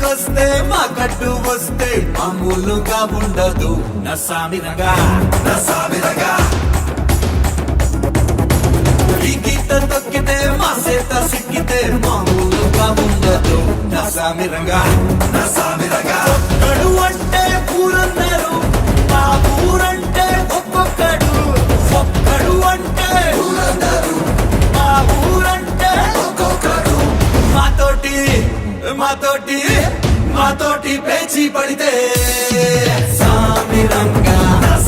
వస్తే మా కట్టు వస్తే మామూలుగా ఉండదు. నసామిరగా నసామిరగా ఈ గీత తొక్కితే మా సేత సిక్కితే మామూలుగా ఉండదు. నసామిరగా నసామిరగా ఒక్కడు అంటే ఊరందరూ మా ఊరంటే ఒక్కొక్కడు. ఒక్కడు అంటే ఊరందరూ మా ఊరంటే ఒక్కొక్కడు. మాతోటి మాతోటి మాతోటి పేచి పడితే సామిరంగా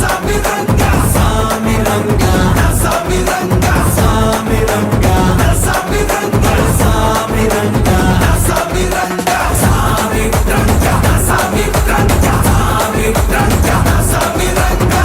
సామిరంగా సామిరంగా సామిరంగా సామిరంగా సామిరంగా సామిరంగా సామిరంగా సామిరంగా సామిరంగా సామిరంగా సామిరంగా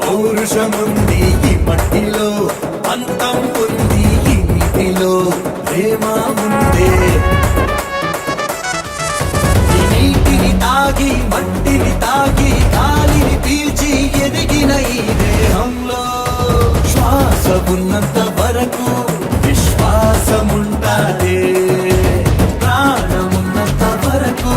పౌరుషముంది ఈ మట్టిలో, అంతం ఉంది ఈ నీటిలో, ప్రేమ ఉందే. ఈ నీటిని తాగి మట్టిని తాగి గాలిని పీల్చి ఎదిగిన ఈ దేహంలో శ్వాస ఉన్నంత వరకు విశ్వాసముంటాదే, ప్రాణమున్నంత వరకు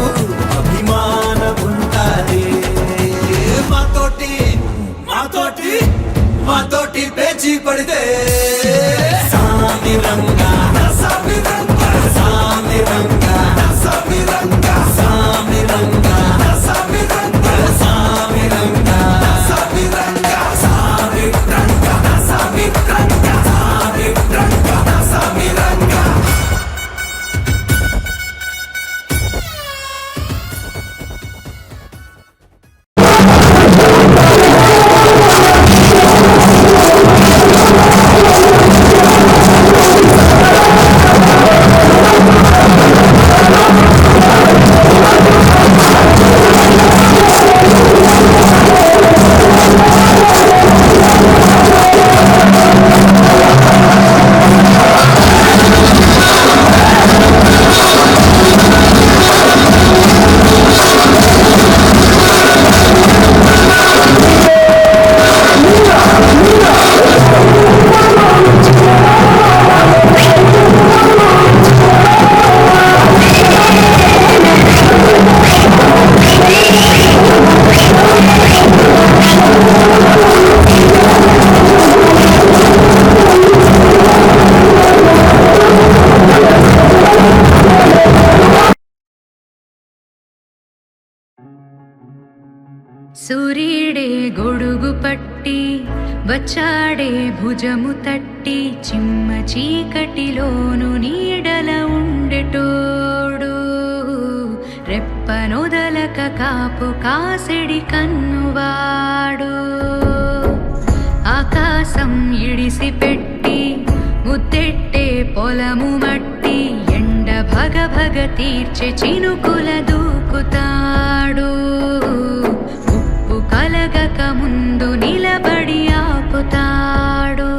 సూర్యుడే గొడుగు పట్టి వచ్చాడే భుజము తట్టి చిమ్మ చీకటిలోను నీడల ఉండెటోడు రెప్పనొదలక కాపు కాసెడి కన్నువాడు ఆకాశం ఇడిసి పెట్టి ముద్దెట్టే పొలము మట్టి ఎండ భగ భగ తీర్చే చినుకుల దూకుతాడు ఉప్పు కలగక ముందు నిలబడి ఆపుతాడు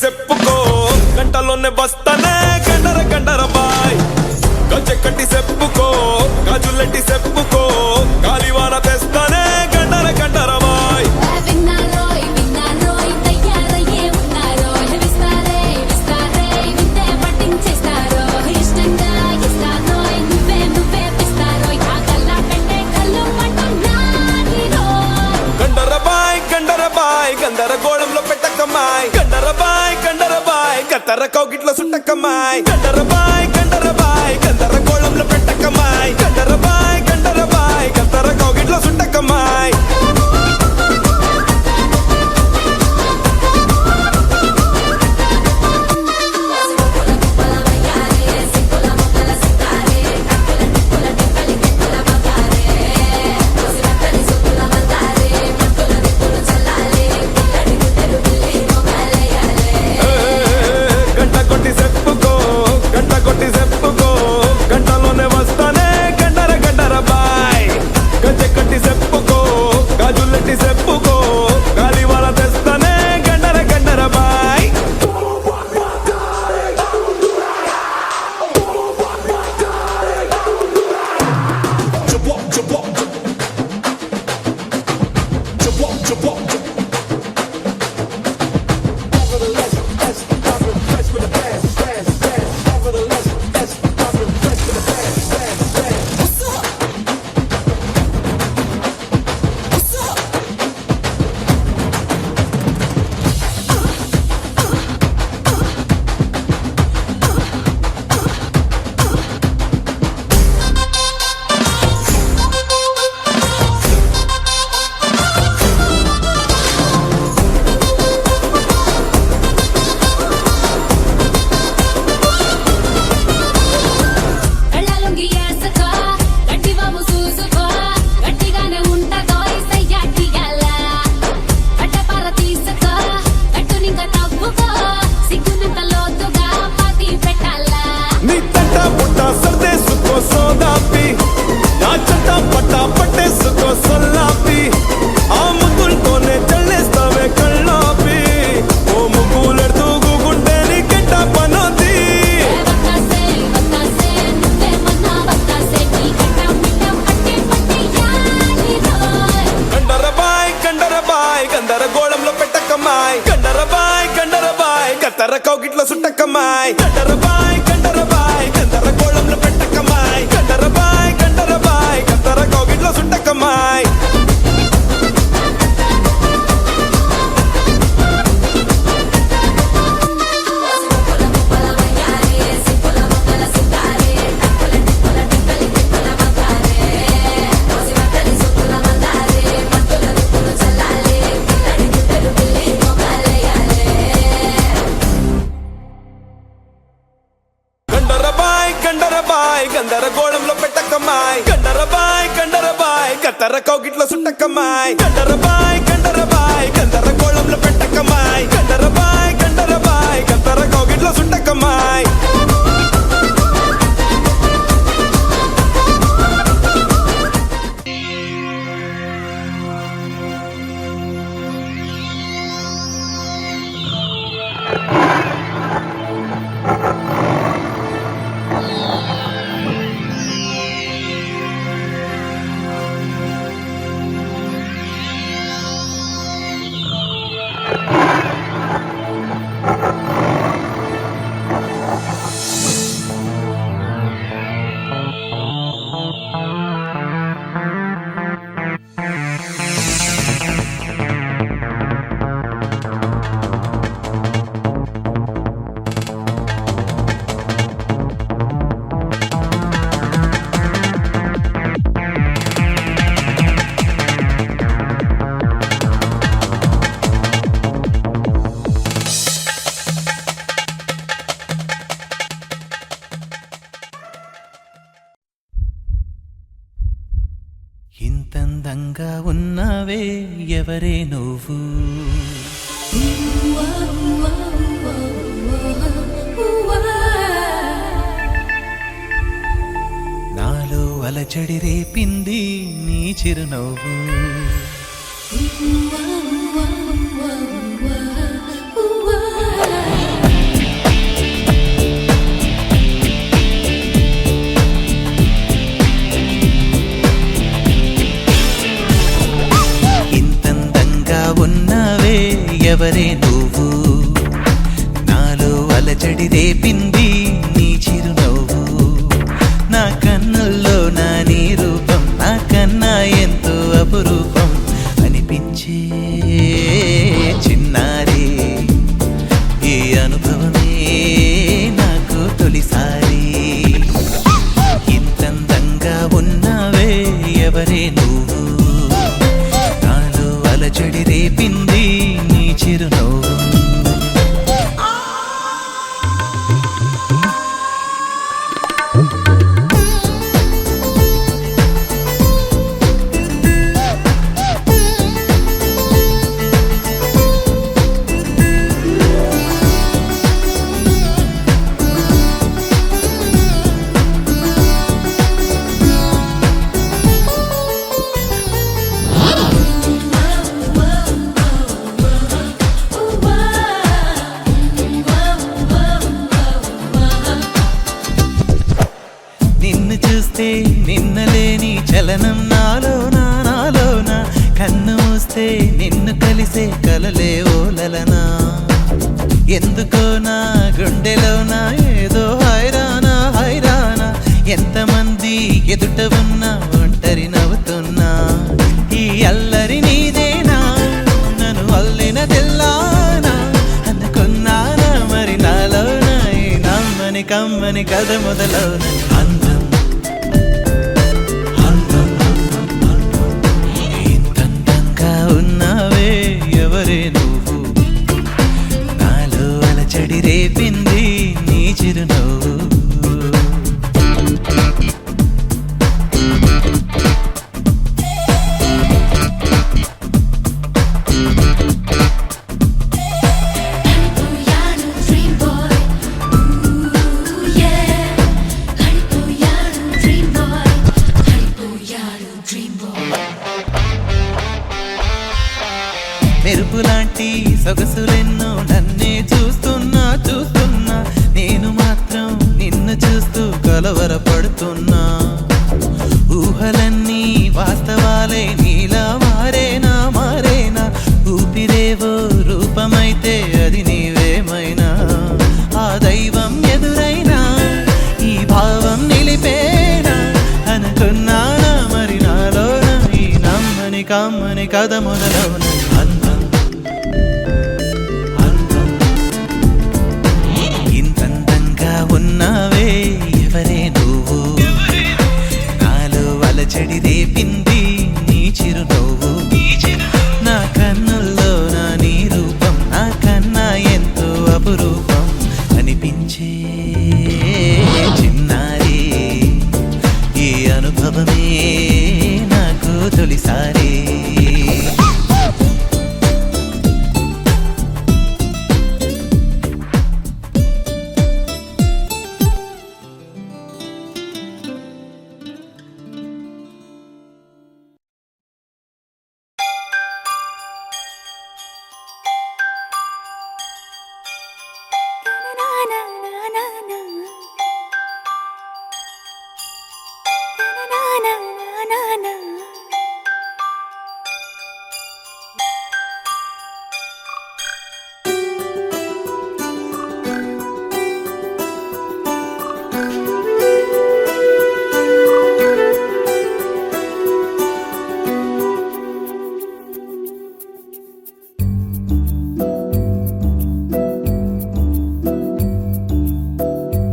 చెప్పుకో గంటలోనే వస్తానే గండర గండర బాయ్ గజ్జె కట్టి చెప్పుకో గాజులెట్టి చెప్పుకో గాలివాన తెస్తానే గండర గండర బాయ్ గందరగోళంలో పెట్టకమ్మాయ్ గండరబాయ్ కత్తర కౌగిట్లో సుట్టకమ్మాయ్ గండరబాయ్ గందరగోళంలో పెట్టకమ్మాయ్ గండరబాయ్ కత్తర కౌగిట్లో సుట్టకమ్మాయ్ గందరగోళంలో పెట్టకమ్మాయ్ గండరబాయ్ కత్తర కౌగిట్లో సుట్టకమ్మాయ్ గండరబాయ్ గందరగోళంలో పెట్టకమ్మాయ్ గండరబాయ్ కత్తర కౌగిట్లో సుట్టకమ్మాయ్ కమ్మాయ్ కండరబాయ్ కత్తర కౌగిట్లో సుట్టకమ్మాయ్ కండరబాయ్ గంధర కోళంలో పెట్టకమ్మాయ్ కండరబాయ్ కత్తర కౌగిట్లో సుట్టకమ్మాయ్ ఇంతందంగా ఉన్నావే ఎవరే నువ్వు నాలో అలచడి రేపింది నీ చిరునవ్వు ఉన్నవే ఎవరే నువ్వు నాలో అలజడి రేపింది నీ చిరునవ్వు నా కన్నుల్లో నా నీ రూపం నా కన్నా ఎంతో అపురూపం అనిపించే చిన్నారి ఈ అనుభవమే నాకు తొలిసారి ఇంతందంగా ఉన్నవే ఎవరే నువ్వు అలజడి రేపింది నీ చిరునవ్వు నిన్నలేని చలనం నాలోన కన్ను మూస్తే నిన్ను కలిసే కలలే ఓలలనా ఎందుకో నా గుండెలోనా ఏదో హైరానా ఎంతమంది ఎదుట ఉన్నా ఒంటరి నవ్వుతున్నా ఈ అల్లరి నీదేనా నన్ను అల్లిన తెల్లానా అనుకున్నానా మరి నాలోనా ఈ నమ్మని కమ్మని కథ మొదలవున అందం ఉన్నావే ఎవరే నువ్వు నాలో అలచడి రేపింది నీ చిరునవ్వు మెరుపులాంటి సొగసులెన్నో నన్నే చూస్తున్నా నేను మాత్రం నిన్ను చూస్తూ కలవరపడుతున్నా ఊహలన్నీ వాస్తవాలే నీలా మారేనా ఊపిరేవో రూపమైతే అది నీవేమైనా ఆ దైవం ఎదురైనా ఈ భావం నిలిపేనా అనుకున్నానా మరి నాలోన ఈ నమ్మని కమ్మని కథ మొదలవున ఇంతందంగా ఉన్నావే ఎవరే నువ్వు నాలో అలచడి రేపింది నీ చిరునవ్వు నా కన్నుల్లో నా నీ రూపం నా కన్నా ఎంతో అపురూపం అనిపించే చిన్నారి ఈ అనుభవమే నాకు తొలిసారే.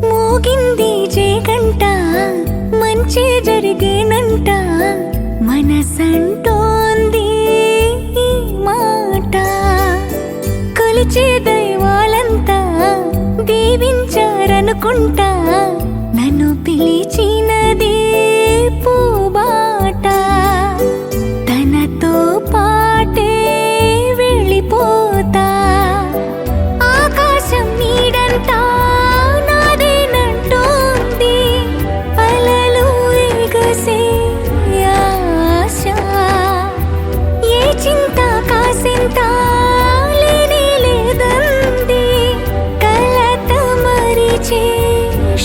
మోగింది జేగంట మంచి జరిగేనంట మనసంటోంది ఈ మాట. కొలిచే దైవాలంతా దీవించారనుకుంటా నన్ను పిలిచినది పూబాట. తనతో పాటే వెళ్ళిపోతా ఆకాశం నీడంతా నాదేనంటోంది అలలు ఎగసే ఆశ. ఏ చింత కాసింత లేనే లేదంది కలత మరిచే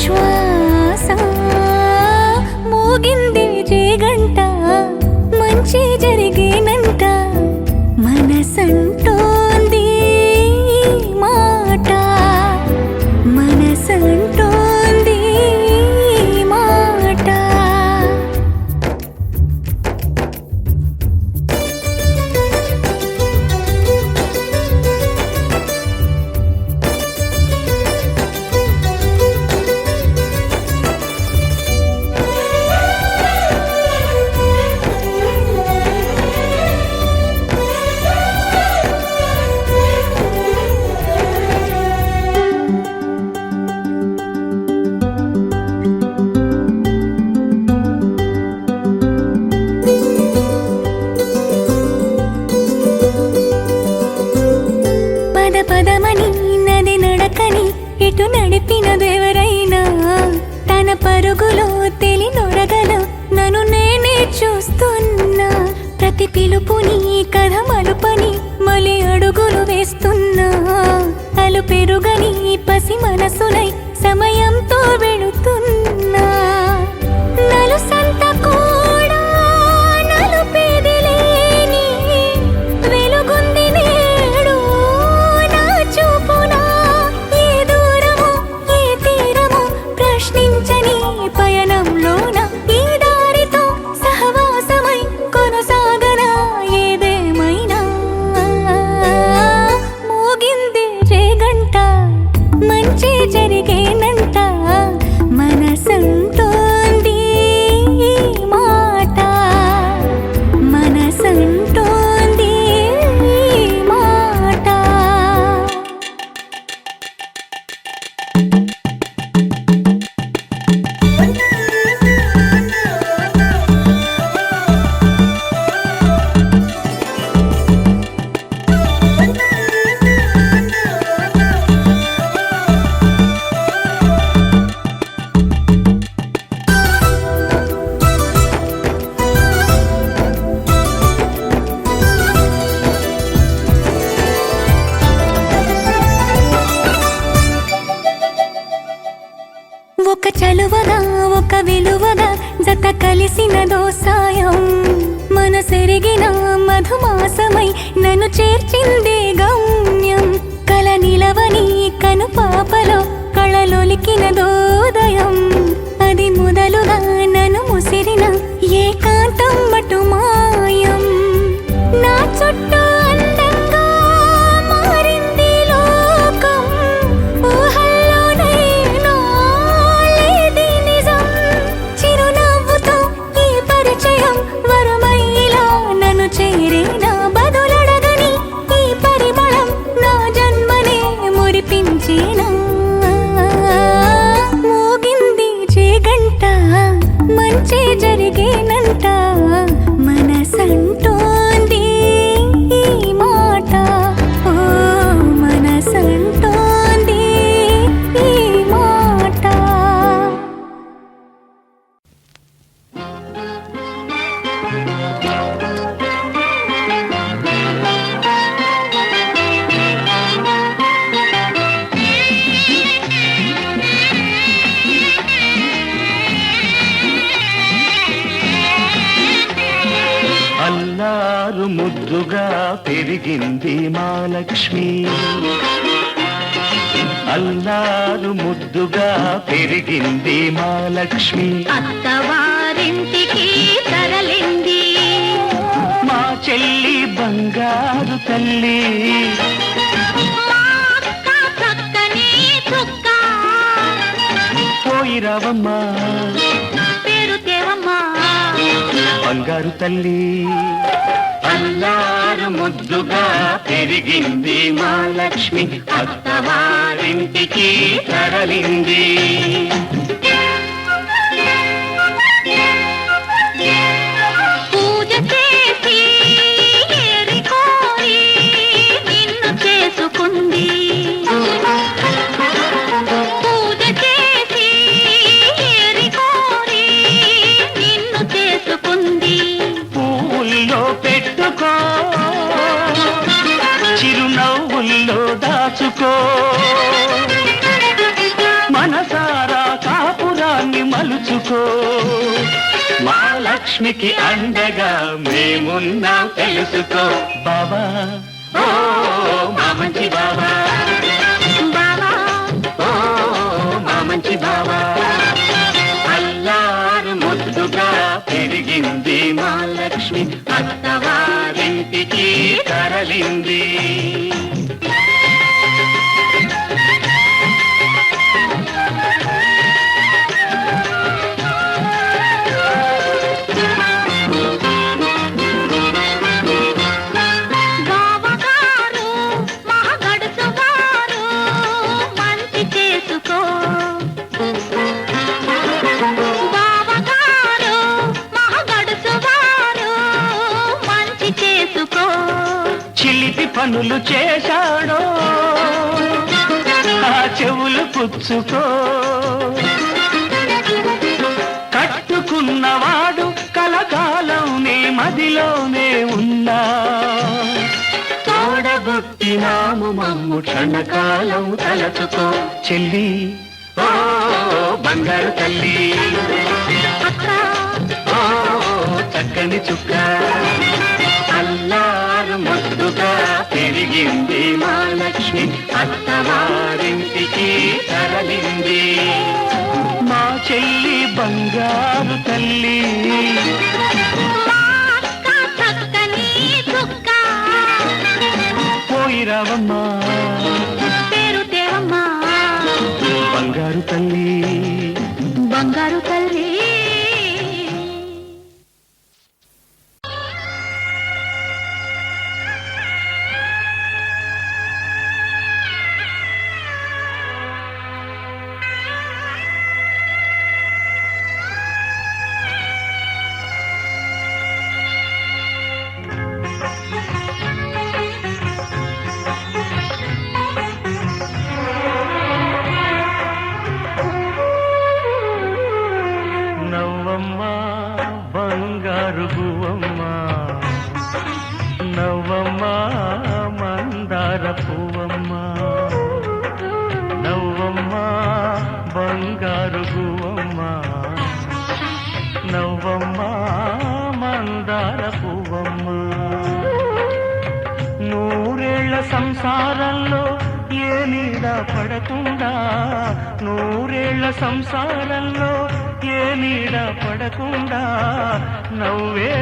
శ్వాస. మోగింది జేగంట మంచి జరిగేనంట మనసంటోంది మాట. మనసంటోంది మాట. పద పదమని నది నడకని ఇటు నడిపినదెవరైనా తన పరుగులో తెలినొరగలో నన్ను నేనే చూస్తున్నా. ప్రతి పిలుపుని కథ మలుపని మలి అడుగులు వేస్తున్నా. అలు పెరుగని పసి మనసునై సమయంతో వెళుతున్నా. నలుసంత కూడా నలుపేది లేని వెలుగుంది నేడు నా చూపునా. ఏ దూరమో ఏ తీరమో ప్రశ్నించని పయనంలోన ఈ దారితో సహవాసమై కొనసాగనా ఏదేమైనా. మోగింది జేగంట మంచి జరిగేనంట మనసంటోంది మాట. మనసంటోంది మాట. ఒక చలువగా ఒక విలువగా జత కలిసినదో సాయం. మనసెరిగిన మధుమాసమై నన్ను చేర్చింది గమ్యం. కల నిలవని కను పాపలో కళలొలికినదోదయం. అది మొదలుగా నన్ను ముసిరిన ఏకాంతం మటు మాయం. నా చుట్టూ అందంగా మారింది లోకం. ఊహల్లోనైనా లేది నిజం. చిరునవ్వుతో ఈ పరిచయం వరమైలా నన్ను చేరిన బదులడగని ఈ పరిమళం నా జన్మనే మురిపించిన. మోగింది జేగంట మంచి జరిగేన అల్లారు ముద్దుగా పెరిగింది మా లక్ష్మి అల్లారు ముద్దుగా పెరిగింది మా లక్ష్మి అత్తవారింటికి తరలింది మా చెల్లి బంగారు తల్లి మా అక్క చక్కని చుక్క పోయిరావమ్మా పేరు తేవమ్మా బంగారు తల్లి అల్లారు ముద్దుగా పెరిగింది మా లక్ష్మి అత్తవారింటికి తరలింది పూజ చేసి ఏరి కోరి నిన్ను చేసుకుంది పూజ చేసి ఏరి కోరి నిన్ను చేసుకుంది పువ్వుల్లో పెట్టుకో చిరునవ్వుల్లో దాచుకో మనసారా కాపురాన్ని మలుచుకో మా లక్ష్మికి అండగా మేమున్నాం తెలుసుకో బాబా ఓ మా మంచి బాబా బావా ఓ మా మంచి బాబా అల్లారు ముద్దుగా పెరిగింది మా లక్ష్మి అత్తవారింటికి తరలింది బావగారు మహగడుసు వారు మంచి చేసుకో బావగారు మహగడుసు వారు మంచి చేసుకో చిలిపి పనులు చేశాడో ఆ చెవులు పుచ్చుకో కట్టుకున్నవాడు కలకాలం నీ మదిలోనే ఉన్నా తోడబుట్టినాము మమ్ము క్షణకాలం తలచుకో చెల్లి ఓ బంగారు తల్లి అక్క ఓ చక్కని చుక్క అల్లారు ముద్దుగా పెరిగింది మా లక్ష్మి అత్తవారింటికి తరలింది మా చెల్లి బంగారు తల్లి మా అక్క చక్కని చుక్క పోయిరావమ్మా పేరు తేవమ్మా బంగారు తల్లి బంగారు తల్లి నవ్వమ్మా బంగారు గువ్వమ్మా నవ్వమ్మా మందార పువ్వమ్మా నవ్వమ్మా బంగారు గువ్వమ్మా నవ్వమ్మా మందార పువ్వమ్మా నూరేళ్ల సంసారంలో ఏ నీడ పడకుండా నూరేళ్ల సంసారంలో ఏ నీడ పడకుండా నవ్వే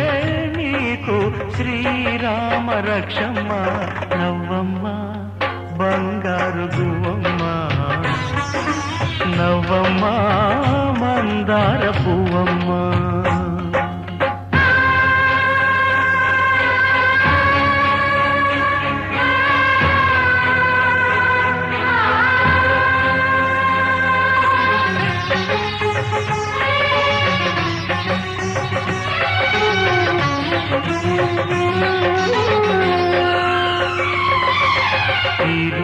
నీకు శ్రీరామ రక్షమ్మ నవ్వమ్మ బంగారు గువ్వమ్మ నవ్వమ్మ మందార పువ్వమ్మ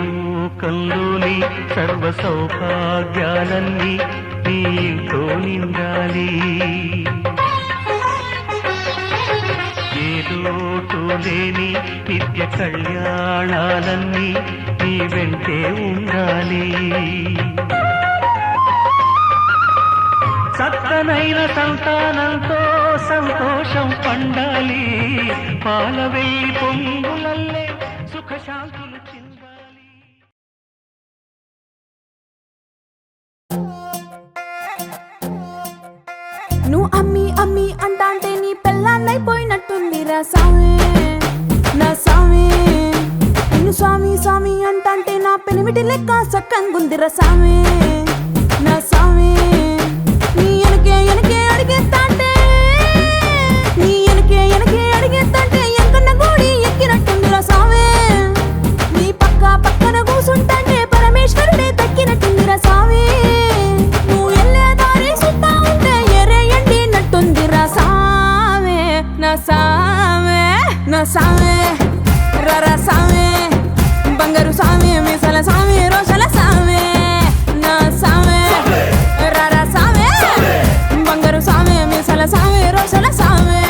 లోకంలోని సర్వ సౌభాగ్యాలన్నీ నీతో నిండాలి ఏ లోటు లేని నిత్య కళ్యాణాలన్నీ నీ వెంటే ఉండాలి చక్కనైన సంతానంతో సంతోషం పండాలి పాల వెయ్యి పొంగులల్లే సుఖశాంతులు చిందాలి. నువ్వు అమ్మి అమ్మి అంటాంటే నీ పెళ్ళాన్నైపోయినట్టుంది రా సామి నా సామి. నిన్ను స్వామి స్వామి అంటాంటే నా పెనిమిటి లెక్క సక్కంగుందిరా సామి నా సామి. నీ ఎనకే ఎనకే అడిగేస్తాంటే నీ ఎనకే ఎనకే అడిగేస్తాంటే ఎంకన్న గోడి ఎక్కినట్టుందిరా సామి. నీ పక్క పక్కన కూసుంటాంటే పరమేశ్వరుడే తక్కినట్టుందిరా సామి. నువ్వు ఎల్లే దారి సుత్తా ఉంటే ఎరే ఎండినట్టుందిరా సామి నా సామి నా సామి రర సామి బంగారు సామి మీసల సామి రోషల సామి నా సామి రర సామి బంగారు సామి మీసల సామి రోషల సామి.